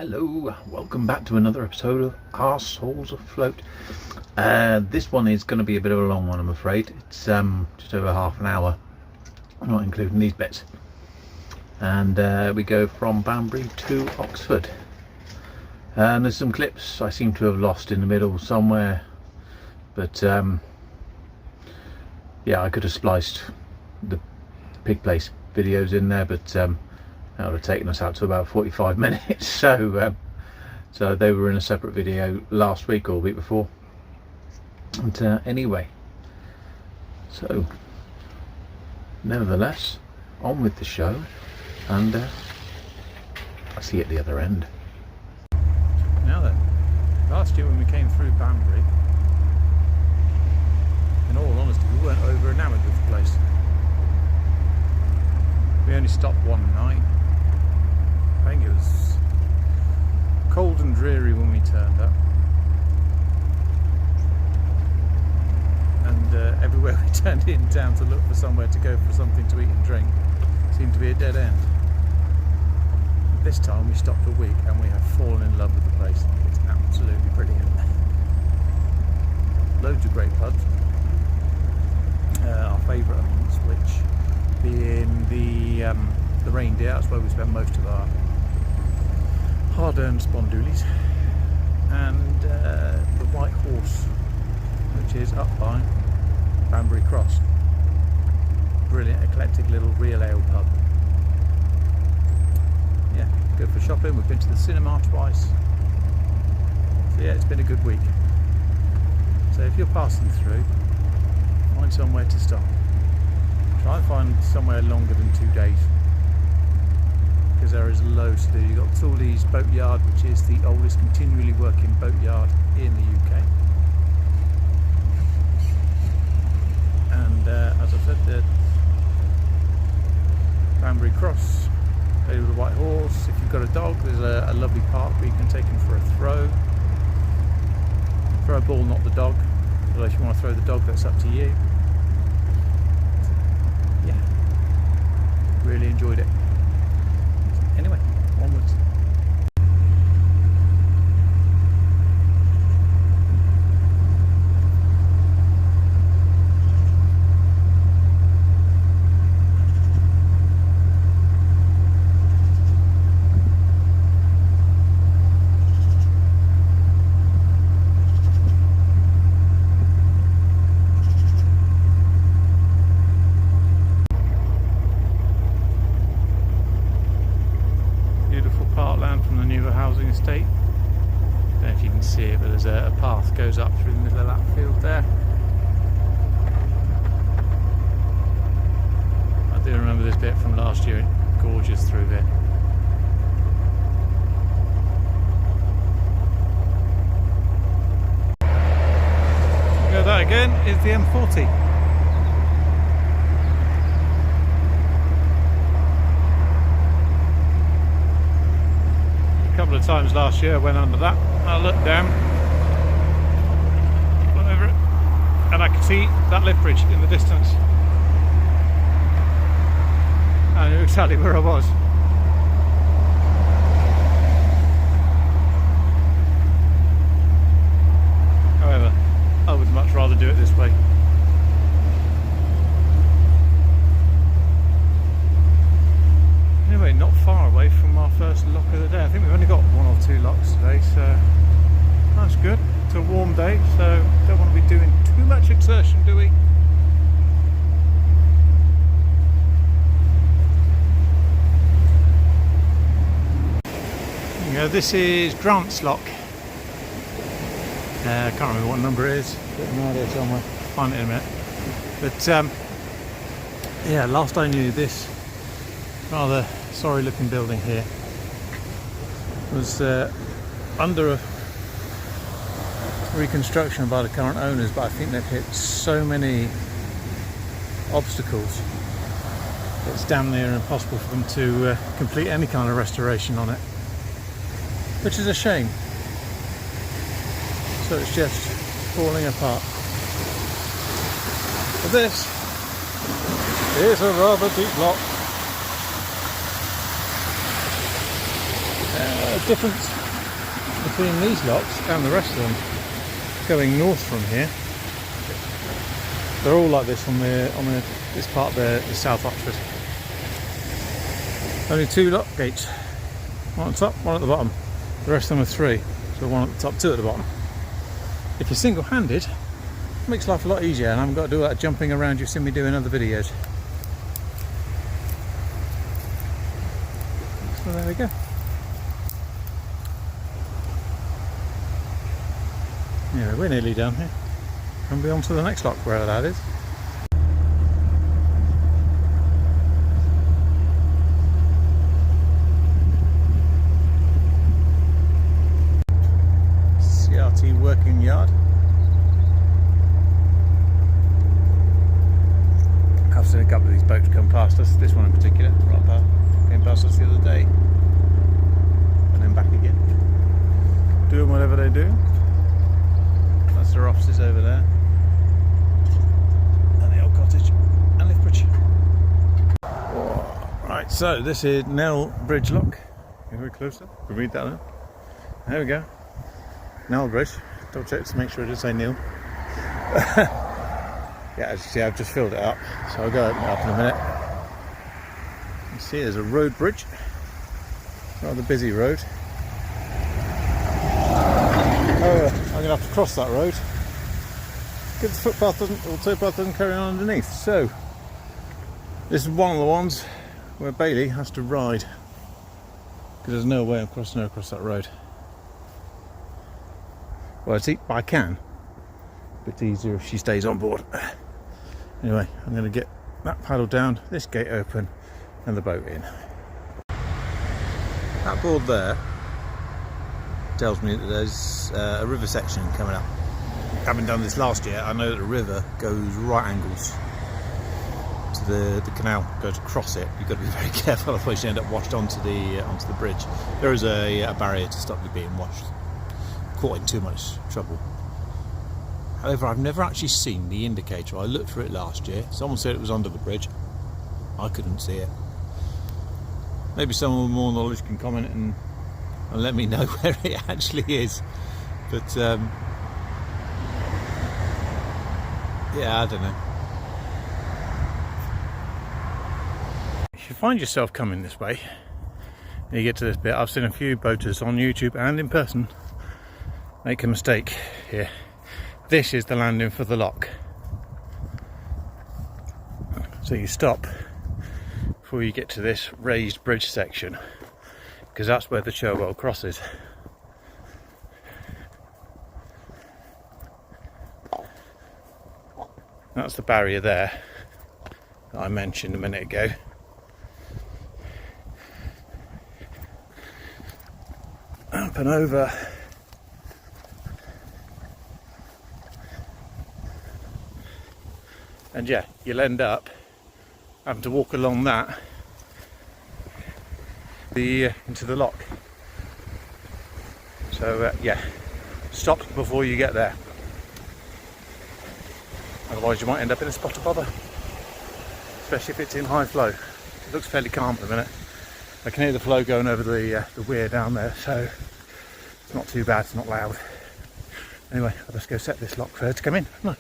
Hello, welcome back to another episode of Our Souls Afloat. This one is going to be a bit of a long one, I'm afraid. It's just over half an hour, not including these bits. And we go from Banbury to Oxford. And there's some clips I seem to have lost in the middle somewhere, but yeah, I could have spliced the pig place videos in there, but that would have taken us out to about 45 minutes. So they were in a separate video last week or the week before. And anyway, so nevertheless, on with the show, and I'll see you at the other end. Now then, last year when we came through Banbury, in all honesty, we weren't over enamoured with the place. We only stopped one night. I think it was cold and dreary when we turned up, and everywhere we turned in town to look for somewhere to go for something to eat and drink seemed to be a dead end. This time we stopped a week and we have fallen in love with the place. It's absolutely brilliant. Loads of great pubs. Our favourite amongst which being the Reindeer. That's where we spent most of our hard-earned spondoolies, and the White Horse, which is up by Banbury Cross. Brilliant, eclectic little real ale pub. Yeah, good for shopping. We've been to the cinema twice. So yeah, it's been a good week. So if you're passing through, find somewhere to stop. Try and find somewhere longer than 2 days, because there is loads to do. You've got Tooley's Boatyard, which is the oldest continually working boatyard in the UK. And as I said, the Banbury Cross, over the White Horse. If you've got a dog, there's a lovely park where you can take him for a throw. Throw a ball, not the dog. Although if you want to throw the dog, that's up to you. Yeah, really enjoyed it. Anyway, onwards. Housing estate. Don't know if you can see it, but there's a path goes up through the middle of that field there. I do remember this bit from last year. Gorgeous through here. Go that again is the M40. A couple of times last year I went under that. I looked down, went over it, and I could see that lift bridge in the distance. I knew exactly where I was. However, I would much rather do it this way. Anyway, not far away from our first lock of the day. I think we've only got 1 or 2 locks today, so that's good. It's a warm day, so don't want to be doing too much exertion, do we? You know, this is Grant's Lock. I can't remember what number it is. Getting around here somewhere. Find it in a minute. But yeah, last I knew, this rather sorry looking building here was under a reconstruction by the current owners, but I think they've hit so many obstacles it's damn near impossible for them to complete any kind of restoration on it, which is a shame. So it's just falling apart. But this is a rather deep lock. Difference between these locks and the rest of them going north from here. They're all like this on this part of the South Oxford. Only 2 lock gates, one at the top, one at the bottom. The rest of them are 3, so one at the top, 2 at the bottom. If you're single-handed, it makes life a lot easier, and I haven't got to do that jumping around you've seen me do in other videos. So there we go. Yeah, we're nearly down here. And be on to the next lock, wherever that is. CRT working yard. I've seen a couple of these boats come past us, this one in particular, right there, came past us the other day. And then back again. Doing whatever they do. That's their offices over there. And the old cottage and lift bridge. Right, so this is Nell Bridge Lock. Get very closer. We'll read that now. There we go. Nell Bridge. Double check to make sure it doesn't say Neil. Yeah, as you see, I've just filled it up, so I'll go open it up in a minute. You see, there's a road bridge. Rather busy road. I'm going to have to cross that road. Good, the footpath doesn't, or towpath doesn't carry on underneath. So, this is one of the ones where Bailey has to ride, because there's no way I'm crossing her across that road. Well, I can. A bit easier if she stays on board. Anyway, I'm going to get that paddle down, this gate open, and the boat in. That board there tells me that there's a river section coming up. Having done this last year, I know that the river goes right angles to the canal. Go to cross it, you've got to be very careful, otherwise you end up washed onto the bridge. There is a barrier to stop you being washed, caught in too much trouble. However, I've never actually seen the indicator. I looked for it last year. Someone said it was under the bridge. I couldn't see it. Maybe someone with more knowledge can comment and let me know where it actually is. But yeah, I don't know. If you find yourself coming this way and you get to this bit, I've seen a few boaters on YouTube and in person make a mistake here. This is the landing for the lock. So you stop before you get to this raised bridge section, because that's where the Cherwell crosses. That's the barrier there that I mentioned a minute ago. Up and over. And yeah, you'll end up having to walk along that into the lock. So yeah, stop before you get there. Otherwise you might end up in a spot of bother, especially if it's in high flow. It looks fairly calm at the minute. I can hear the flow going over the weir down there, so it's not too bad, it's not loud. Anyway, I'll just go set this lock for her to come in. No.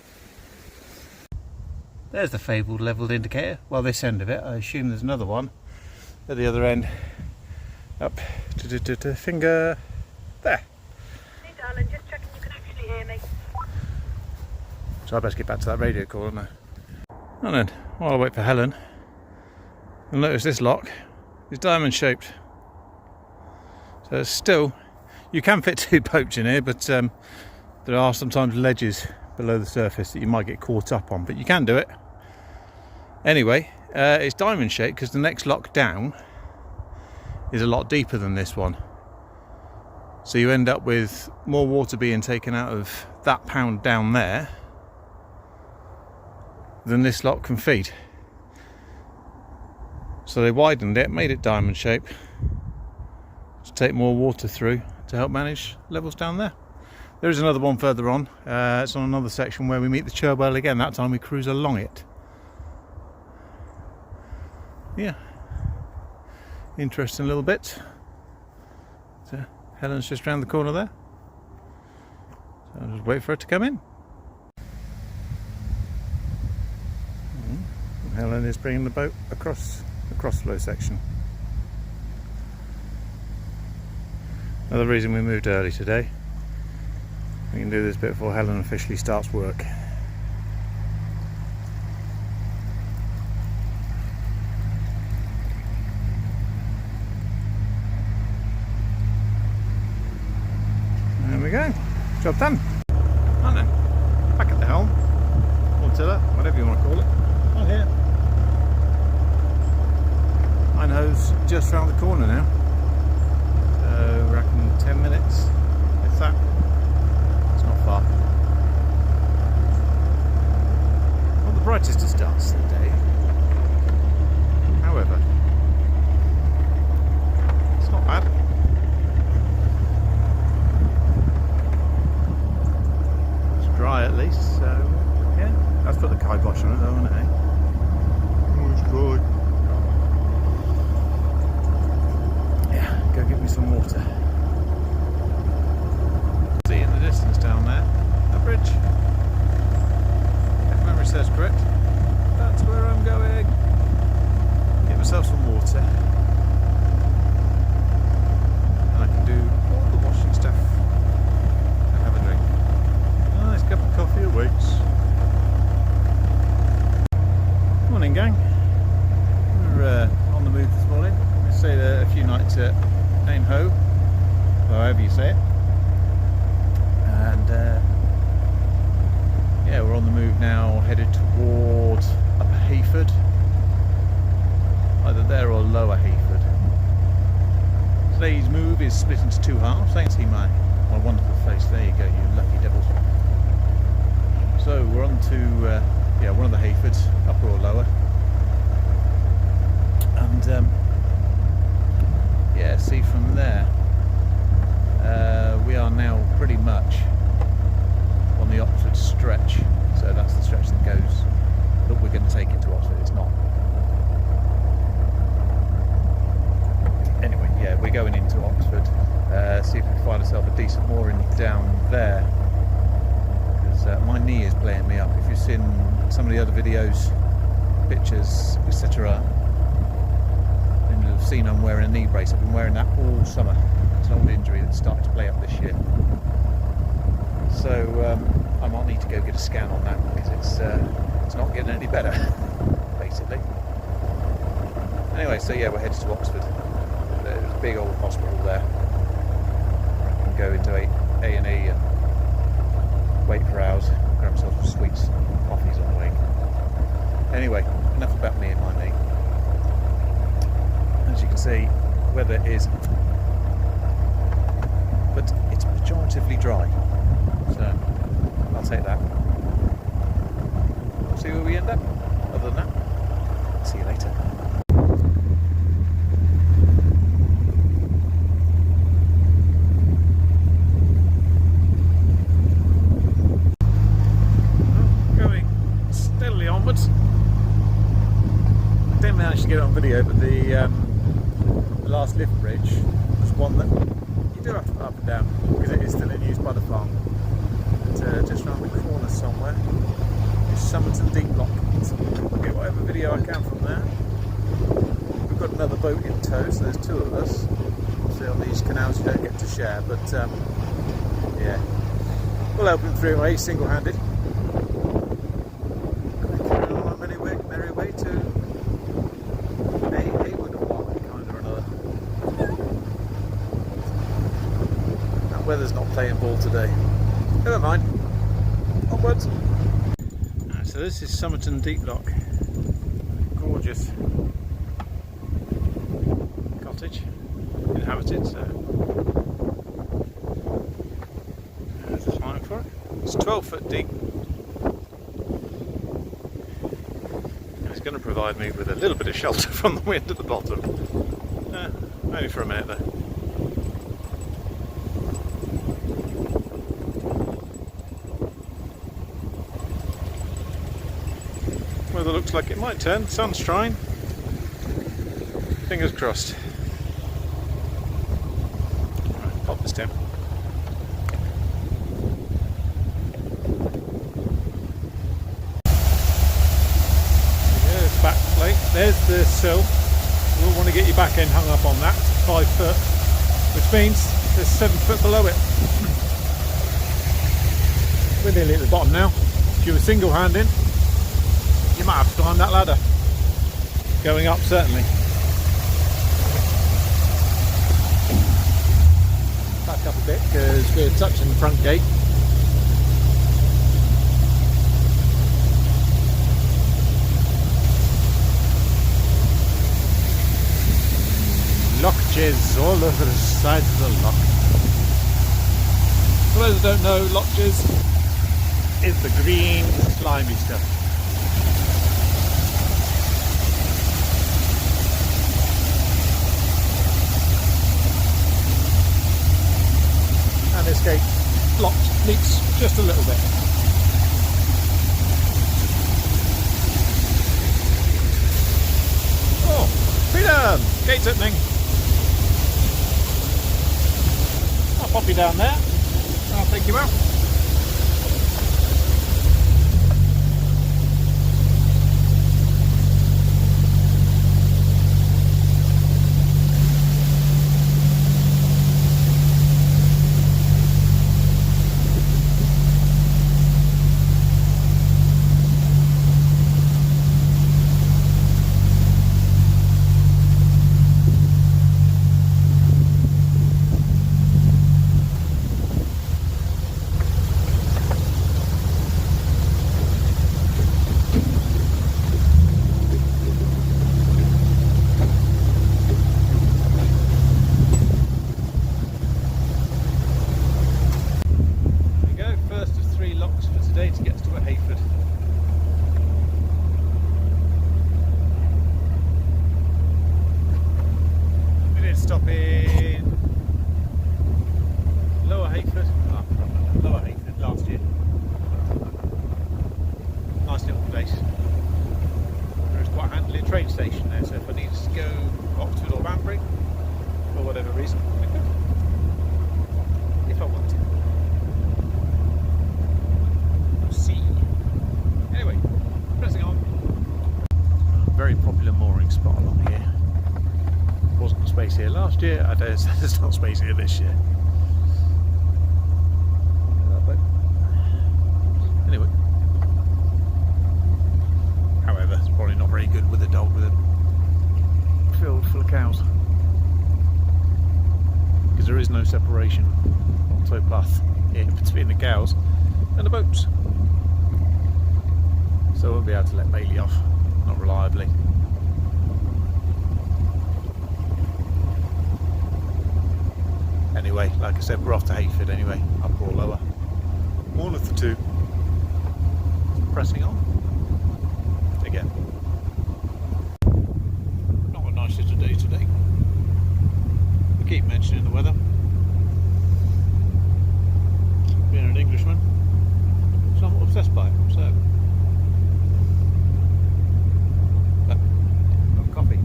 There's the fabled levelled indicator. Well, this end of it, I assume there's another one at the other end. Up to finger there. Hey darling, just checking you can actually hear me. So I best get back to that radio call, haven't I? And then, while I wait for Helen, you'll notice this lock is diamond shaped. So it's still, you can fit 2 boats in here, but there are sometimes ledges below the surface that you might get caught up on, but you can do it. Anyway, it's diamond shaped because the next lock down is a lot deeper than this one. So you end up with more water being taken out of that pound down there than this lock can feed. So they widened it, made it diamond shape to take more water through to help manage levels down there. There is another one further on. It's on another section where we meet the Cherwell again. That time we cruise along it. Yeah, interesting little bit. Helen's just round the corner there. So I'll just wait for her to come in. Helen is bringing the boat across the crossflow section. Another reason we moved early today. We can do this bit before Helen officially starts work. There we go. Job done. And then back at the helm, or tiller, whatever you want to call it. On here. Ironhoe's just round the corner now. So I reckon 10 minutes, if that. It's not far. Not the brightest of starts of the day. However, it's not bad. It's dry at least, so yeah. Let's put the kibosh on it though, isn't it? Oh, it's dry. Yeah, go get me some water. See in the distance down there, that bridge. If memory serves correct, that's where I'm going. Get myself some water. And I can do all the washing stuff and have a drink. A nice cup of coffee awaits. Morning gang. We're on the move this morning. We stayed a few nights at Onward, however you say it. And yeah, we're on the move now, headed towards Upper Hayford, either there or Lower Hayford. Today's move is split into two halves. I can see my wonderful face. There you go, you lucky devils. So we're on to yeah, one of the Hayfords, upper or lower, and yeah, see from there. We are now pretty much on the Oxford stretch, so that's the stretch that goes, that we're going to take into Oxford. It's not. Anyway, yeah, we're going into Oxford. See if we can find ourselves a decent mooring down there, because my knee is playing me up. If you've seen some of the other videos, pictures, etc., then you'll have seen I'm wearing a knee brace. I've been wearing that all summer. It's an old injury that started to play up this year. So I might need to go get a scan on that, because it's not getting any better, basically. Anyway, so yeah, we're headed to Oxford. There's a big old hospital there. I can go into A&E and wait for hours, grab myself some sweets, coffees on the way. Anyway, enough about me and my knee. As you can see, weather is, but it's pejoratively dry, so I'll take that. We'll see where we end up. Other than that, see you later. Going steadily onwards. I didn't manage to get it on video, but the last lift bridge was one that you do have to put up and down, because it is still in use by the farm. But just round the corner somewhere is Somerton Deep Lock. So I'll get whatever video I can from there. We've got another boat in tow, so there's two of us. Obviously on these canals you don't get to share, but yeah, we'll help him through away single-handed. On our merry way to Haywood or what, kind or another. That weather's not playing ball today. Never mind. Onwards. So this is Somerton Deep Lock. Gorgeous cottage, inhabited. So there's a sign for it. It's 12 foot deep. And it's going to provide me with a little bit of shelter from the wind at the bottom. Only for a minute though. Weather looks like it might turn. Sun's trying. Fingers crossed. Right, pop There's Tim. Back plate. There's the sill. We won't want to get your back end hung up on that. 5 foot, which means there's 7 foot below it. We're nearly at the bottom now. If you were single handing, you might have to climb that ladder. Going up, certainly. Back up a bit because we're touching the front gate. Lockjes all over the sides of the lock. For those who don't know, lockjes is the green slimy stuff. And this gate locked leaks just a little bit. Oh, freedom! Gate's opening. I'll pop you down there. I'll take you out. To get us to Hayford. We did stop in Lower Hayford last year. Nice little place. There is quite handily a train station there, so if I needed to go to Oxford or Banbury for whatever reason, I could. If I wanted. Anyway, pressing on. Very popular mooring spot along here. Wasn't space here last year, I dare say there's not space here this year. Anyway. However, it's probably not very good with a dog with a field full of cows. Because there is no separation on towpath here between the cows and the boats. So I won't be able to let Bailey off, not reliably. Anyway, like I said, we're off to Hayford anyway, upper or lower. One of the two. Pressing on. Again. Not a nice little day today. We keep mentioning the weather. Being an Englishman, somewhat obsessed by it, so. Coffee.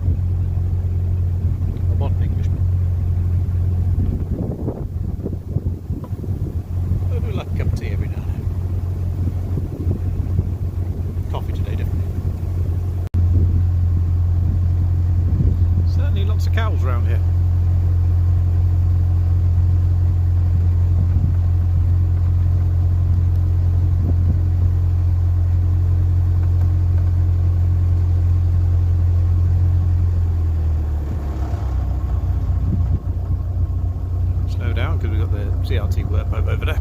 A modern Englishman. I do like a cup of tea every now and then. Coffee today, definitely. Certainly lots of cows around here. Down because we've got the CRT workboat over there.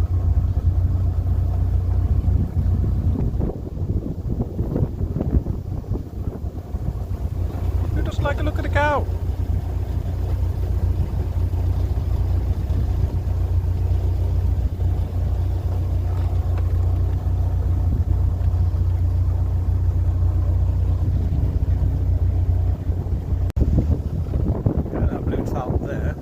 Who doesn't like a look at a cow? That blue towel there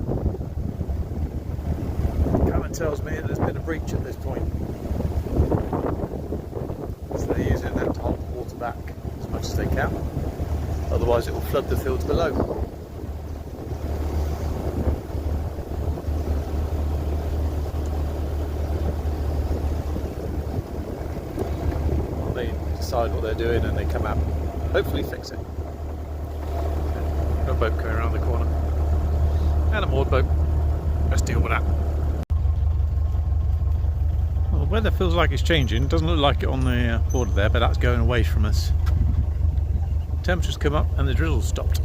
tells me that there's been a breach at this point. So they're using that to hold the water back as much as they can. Otherwise it will flood the fields below. decide what they're doing and they come out, hopefully fix it. Got a boat going around the corner. And a moored boat. Let's deal with that. Well, the weather feels like it's changing. Doesn't look like it on the border there, but that's going away from us. Temperatures come up and the drizzle's stopped.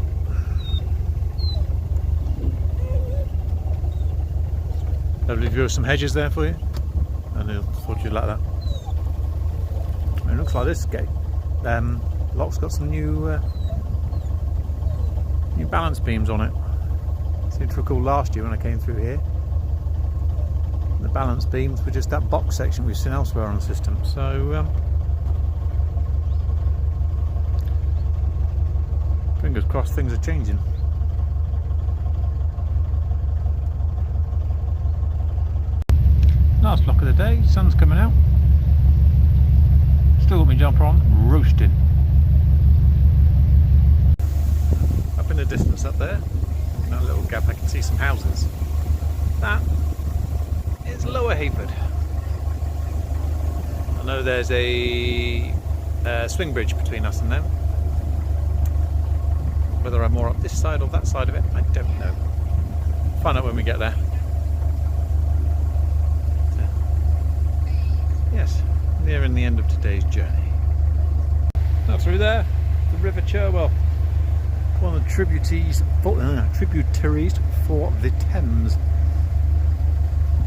Lovely view of some hedges there for you. And I thought you'd like that. It looks like this gate. Lock's got some new balance beams on it. I seem to recall last year when I came through here, the balance beams were just that box section we've seen elsewhere on the system. So fingers crossed things are changing. Last lock of the day, sun's coming out. Still got my jumper on, roasting. Up in the distance up there, in that little gap I can see some houses. That is Lower Hayford. I know there's a swing bridge between us and them. Whether I'm more up this side or that side of it, I don't know. Find out when we get there. Yes, nearing the end of today's journey. Now through there, the River Cherwell, one of the tributaries for the Thames.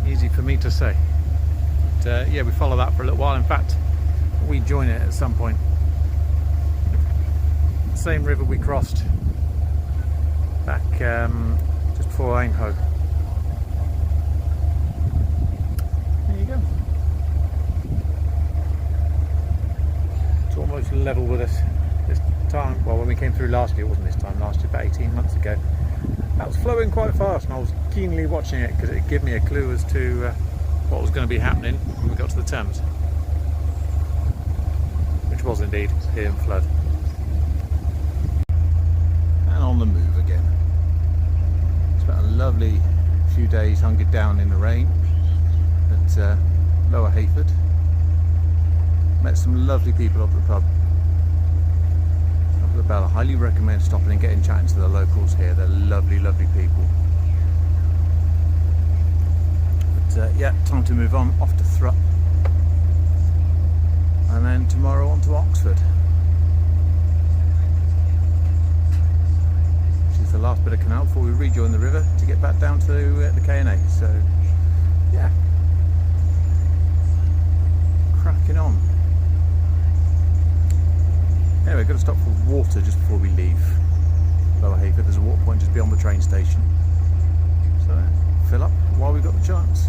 Easy for me to say. But, yeah, we follow that for a little while. In fact, we join it at some point. The same river we crossed back just before Ainhoe. There you go. It's almost level with us this time. Well, when we came through last year, it wasn't this time last year, about 18 months ago. That was flowing quite fast and I was keenly watching it because it gave me a clue as to what was going to be happening when we got to the Thames, which was indeed here in flood. And on the move again. Spent a lovely few days hunkered down in the rain at Lower Hayford. Met some lovely people up at the pub. Up at the Bell. I highly recommend stopping and getting chatting to the locals here. They're lovely, lovely people. But yeah, time to move on off to Thrupp. And then tomorrow on to Oxford. Which is the last bit of canal before we rejoin the river to get back down to the K&A. So yeah, cracking on. Anyway, got to stop for water just before we leave Lower Hayford. There's a water point just beyond the train station. So fill up while we've got the chance.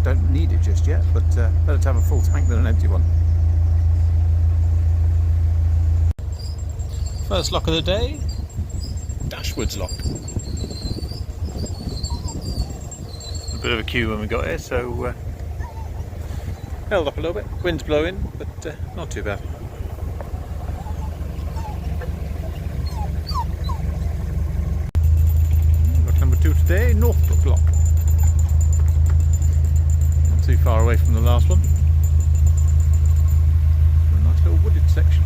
Don't need it just yet, but better to have a full tank than an empty one. First lock of the day, Dashwood's Lock. A bit of a queue when we got here, so held up a little bit. Wind's blowing, but not too bad. Number 2 today, Northbrook Lock. Not too far away from the last one. A nice little wooded section.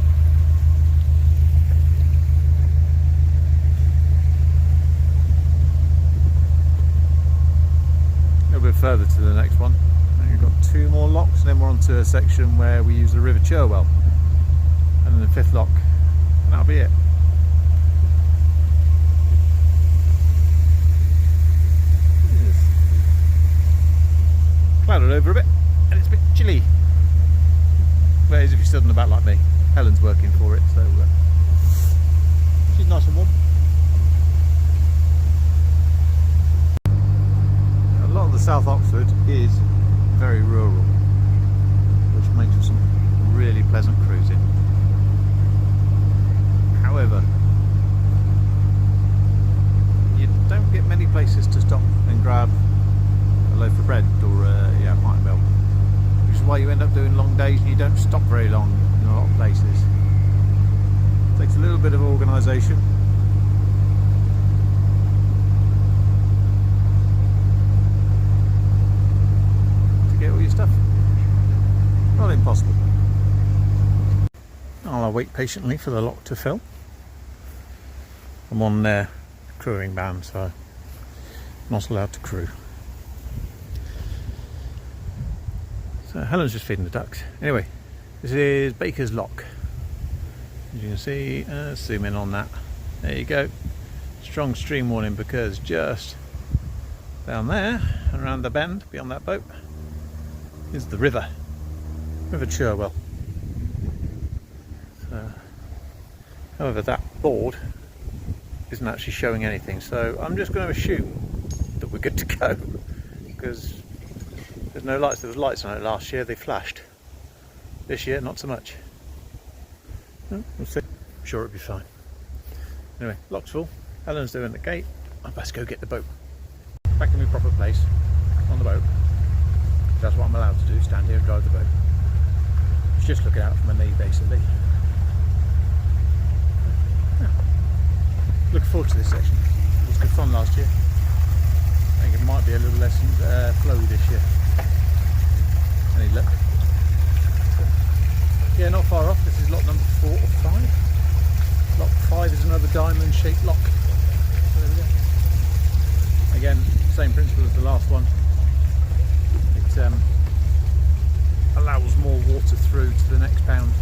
A little bit further to the next one. And you've got 2 more locks, and then we're onto a section where we use the River Cherwell. And then the 5th lock, and that'll be it. Clouded over a bit and it's a bit chilly. Whereas if you stood on the back like me, Helen's working for it, so she's nice and warm. A lot of the South Oxford is very rural, which makes for some really pleasant cruising. However, you don't get many places to stop and grab a loaf of bread or yeah, a pint of milk, which is why you end up doing long days and you don't stop very long in a lot of places. It takes a little bit of organisation. To get all your stuff. Not impossible. Oh, wait patiently for the lock to fill. I'm on crewing ban, so I'm not allowed to crew. So Helen's just feeding the ducks. Anyway, this is Baker's Lock. As you can see, zoom in on that. There you go. Strong stream warning because just down there, around the bend, beyond that boat, is the river. River Cherwell. So, however, that board isn't actually showing anything, so I'm just going to assume that we're good to go because there's no lights. There was lights on it last year, they flashed. This year, not so much. We'll see. I'm sure it'll be fine. Anyway, lock's full. Helen's doing the gate. I best go get the boat. Back in my proper place on the boat. That's what I'm allowed to do, stand here and drive the boat. It's just looking out for my knee basically. Yeah. Looking forward to this section. It was good fun last year. I think it might be a little less flowy this year. Any luck? Yeah, not far off. This is lock number 4 or 5. Lock 5 is another diamond shaped lock. So there we go. Again, same principle as the last one. It allows more water through to the next pound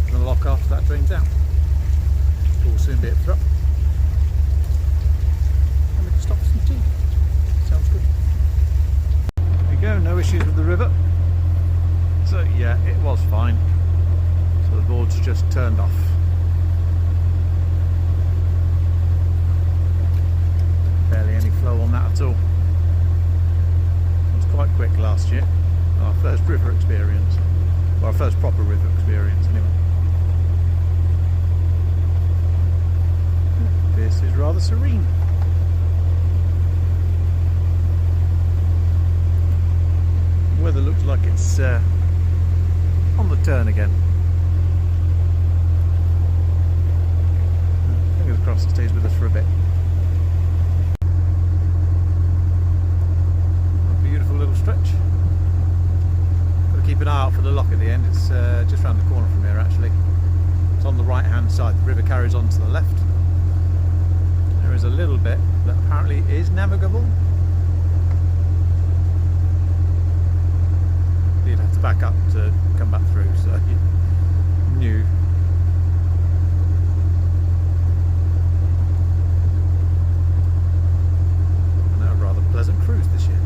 than the lock after that drains out. It will soon be at the up. And we can stop for some tea. Sounds good. There you go, no issues with the river. So yeah, it was fine. So the board's just turned off. Barely any flow on that at all. It was quite quick last year. Our first river experience. Well, our first proper river experience anyway. This is rather serene. Weather looks like it's on the turn again. Fingers crossed it stays with us for a bit. A beautiful little stretch. Got to keep an eye out for the lock at the end. It's just round the corner from here actually. It's on the right hand side. The river carries on to the left. There is a little bit that apparently is navigable. You'd have to back up to come back through, so you knew. And a rather pleasant cruise this year.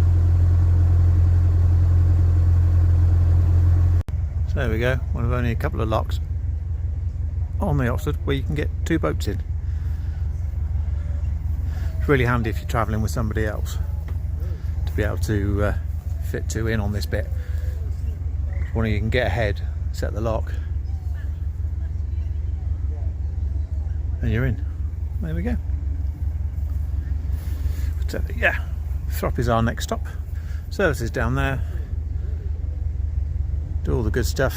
So there we go, one of only a couple of locks on the Oxford where you can get 2 boats in. It's really handy if you're travelling with somebody else to be able to fit 2 in on this bit. One of you can get ahead, set the lock, and you're in. There we go. But, yeah, Throp is our next stop. Services down there. Do all the good stuff.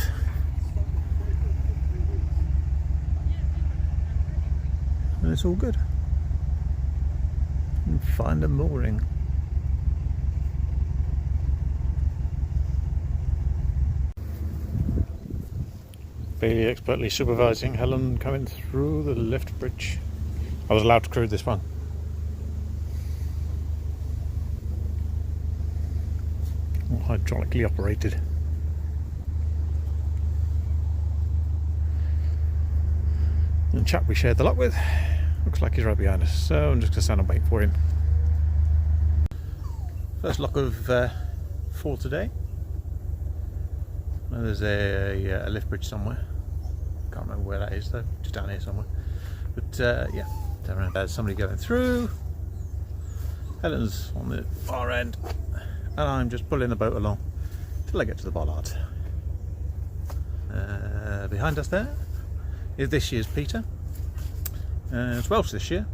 And it's all good. And find a mooring. Bailey expertly supervising Helen coming through the lift bridge. I was allowed to crew this one. All hydraulically operated. And the chap we shared the lock with looks like he's right behind us, so I'm just going to stand and wait for him. First lock of 4 today. There's a lift bridge somewhere. Can't remember where that is though. Just down here somewhere. But yeah, down around. There's somebody going through. Helen's on the far end, and I'm just pulling the boat along till I get to the bollards. Behind us there is this year's Peter. It's Welsh this year.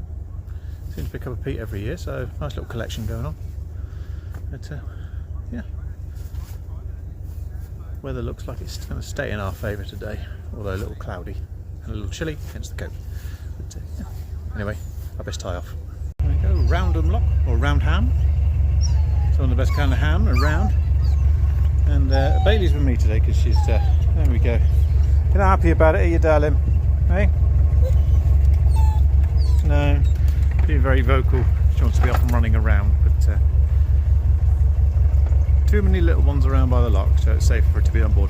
Seems to pick up a Pete every year, so nice little collection going on. But yeah. Weather looks like it's going to stay in our favour today, although a little cloudy and a little chilly, hence the coat. But yeah. Anyway, I best tie off. There we go, Roundham Lock, or Round Ham. It's one of the best kind of ham around. And Bailey's with me today because she's, there we go, You're not happy about it, are you, darling? Hey? No. Being very vocal. She wants to be off and running around, but too many little ones around by the lock, so it's safe for her to be on board.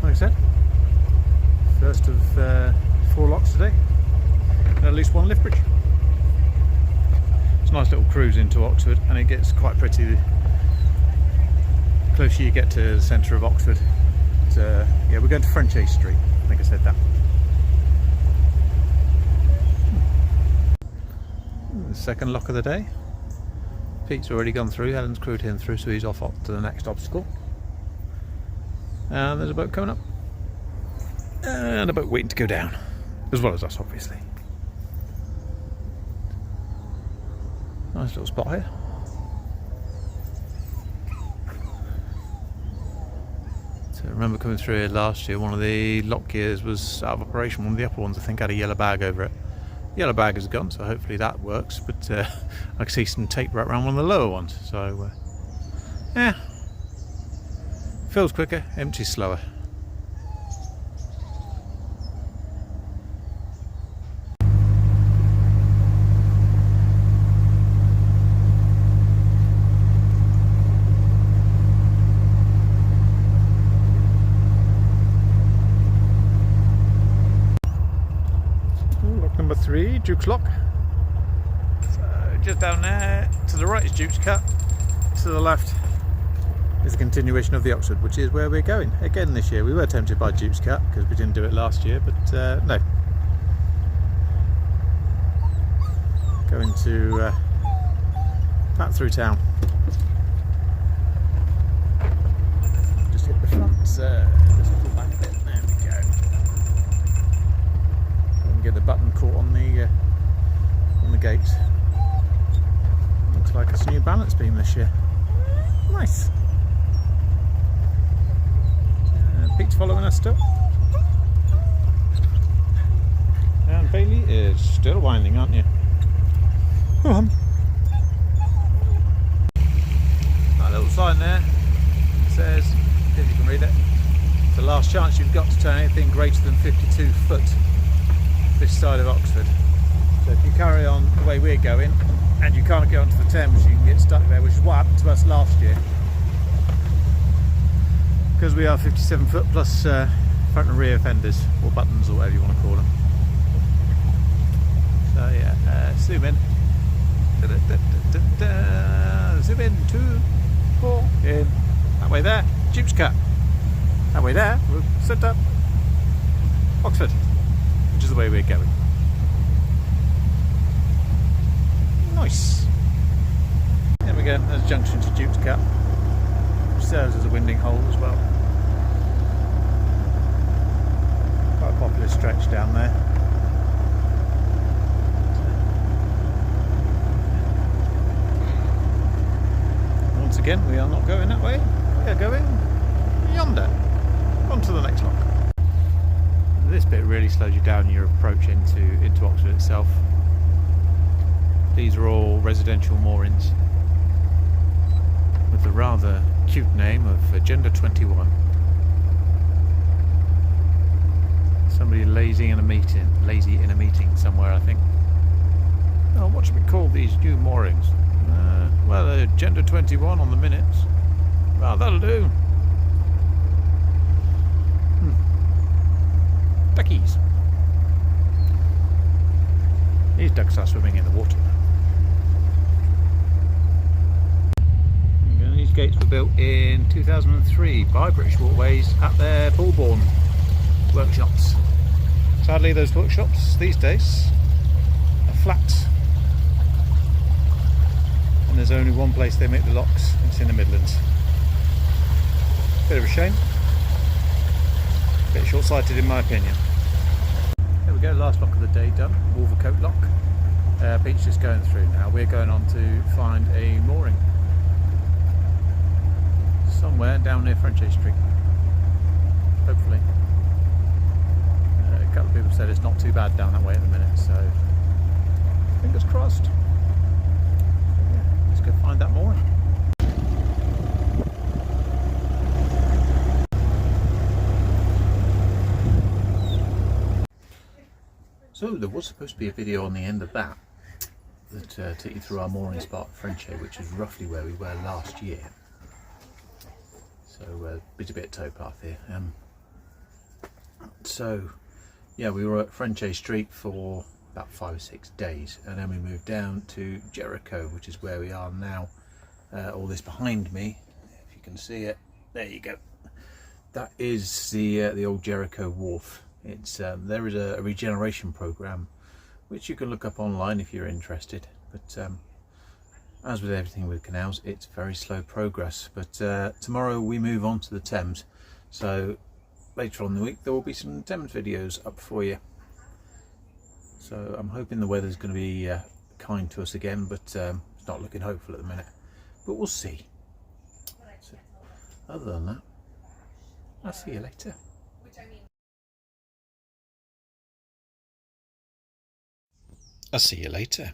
Like I said, first of 4 locks today, and at least 1 lift bridge. It's a nice little cruise into Oxford, and it gets quite pretty the closer you get to the centre of Oxford. But, yeah, we're going to Frenchay Street. I think I said that. The second lock of the day. Pete's already gone through. Helen's crewed him through, so he's off to the next obstacle. And there's a boat coming up, and a boat waiting to go down, as well as us, obviously. Nice little spot here. So I remember coming through here last year, one of the lock gears was out of operation. One of the upper ones, I think, had a yellow bag over it. Yellow bag is gone, so hopefully that works, but I can see some tape right around one of the lower ones, so yeah. Fills quicker, empties slower. Lock number 3, Duke's Lock. So just down there, to the right is Duke's Cut, to the left is a continuation of the Oxford, which is where we're going again this year. We were tempted by Duke's Cut because we didn't do it last year, but no. Going to back through town. Just hit the front, just pull back a bit. There we go. And get the button caught on the gate. Looks like it's a new balance beam this year. Nice. Pete's following us still. And Bailey is still winding, aren't you? Go on. That little sign there says, if you can read it, it's the last chance you've got to turn anything greater than 52 foot this side of Oxford. So if you carry on the way we're going and you can't get onto the Thames, you can get stuck there, which is what happened to us last year. Because we are 57 foot plus front and rear fenders, or buttons, or whatever you want to call them. So yeah, zoom in. Zoom in, 2, 4, in. That way there, Duke's Cut. That way there, we'll set up Oxford, which is the way we're going. Nice. There we go, there's a junction to Duke's Cut. Serves as a winding hole as well. Quite a popular stretch down there. Once again, we are not going that way. We are going yonder, onto the next lock. This bit really slows you down in your approach into Oxford itself. These are all residential moorings, with the rather cute name of Agenda 21. Somebody lazy in a meeting somewhere, I think. Oh, what should we call these new moorings? Well, Agenda 21 on the minutes. Well, that'll do. Duckies. These ducks are swimming in the water. These gates were built in 2003 by British Waterways at their Bulbourne workshops. Sadly, those workshops these days are flat, and there's only one place they make the locks. It's in the Midlands. Bit of a shame. Bit short-sighted in my opinion. There we go, last lock of the day done. Wolvercote lock. Pete's just going through now. We're going on to find a mooring somewhere down near Frenchay Street, hopefully. A couple of people said it's not too bad down that way at the minute, so fingers crossed. Yeah, let's go find that mooring. So there was supposed to be a video on the end of that took you through our mooring spot at Frenchay, which is roughly where we were last year. So bit of towpath here. So yeah, we were at Frenchay Street for about 5 or 6 days, and then we moved down to Jericho, which is where we are now. All this behind me, if you can see it, there you go. That is the old Jericho wharf. It's there is a regeneration program which you can look up online if you're interested, but as with everything with canals, it's very slow progress. But tomorrow we move on to the Thames, so later on in the week there will be some Thames videos up for you. So I'm hoping the weather's going to be kind to us again, but it's not looking hopeful at the minute, but we'll see. So, other than that, I'll see you later. I'll see you later.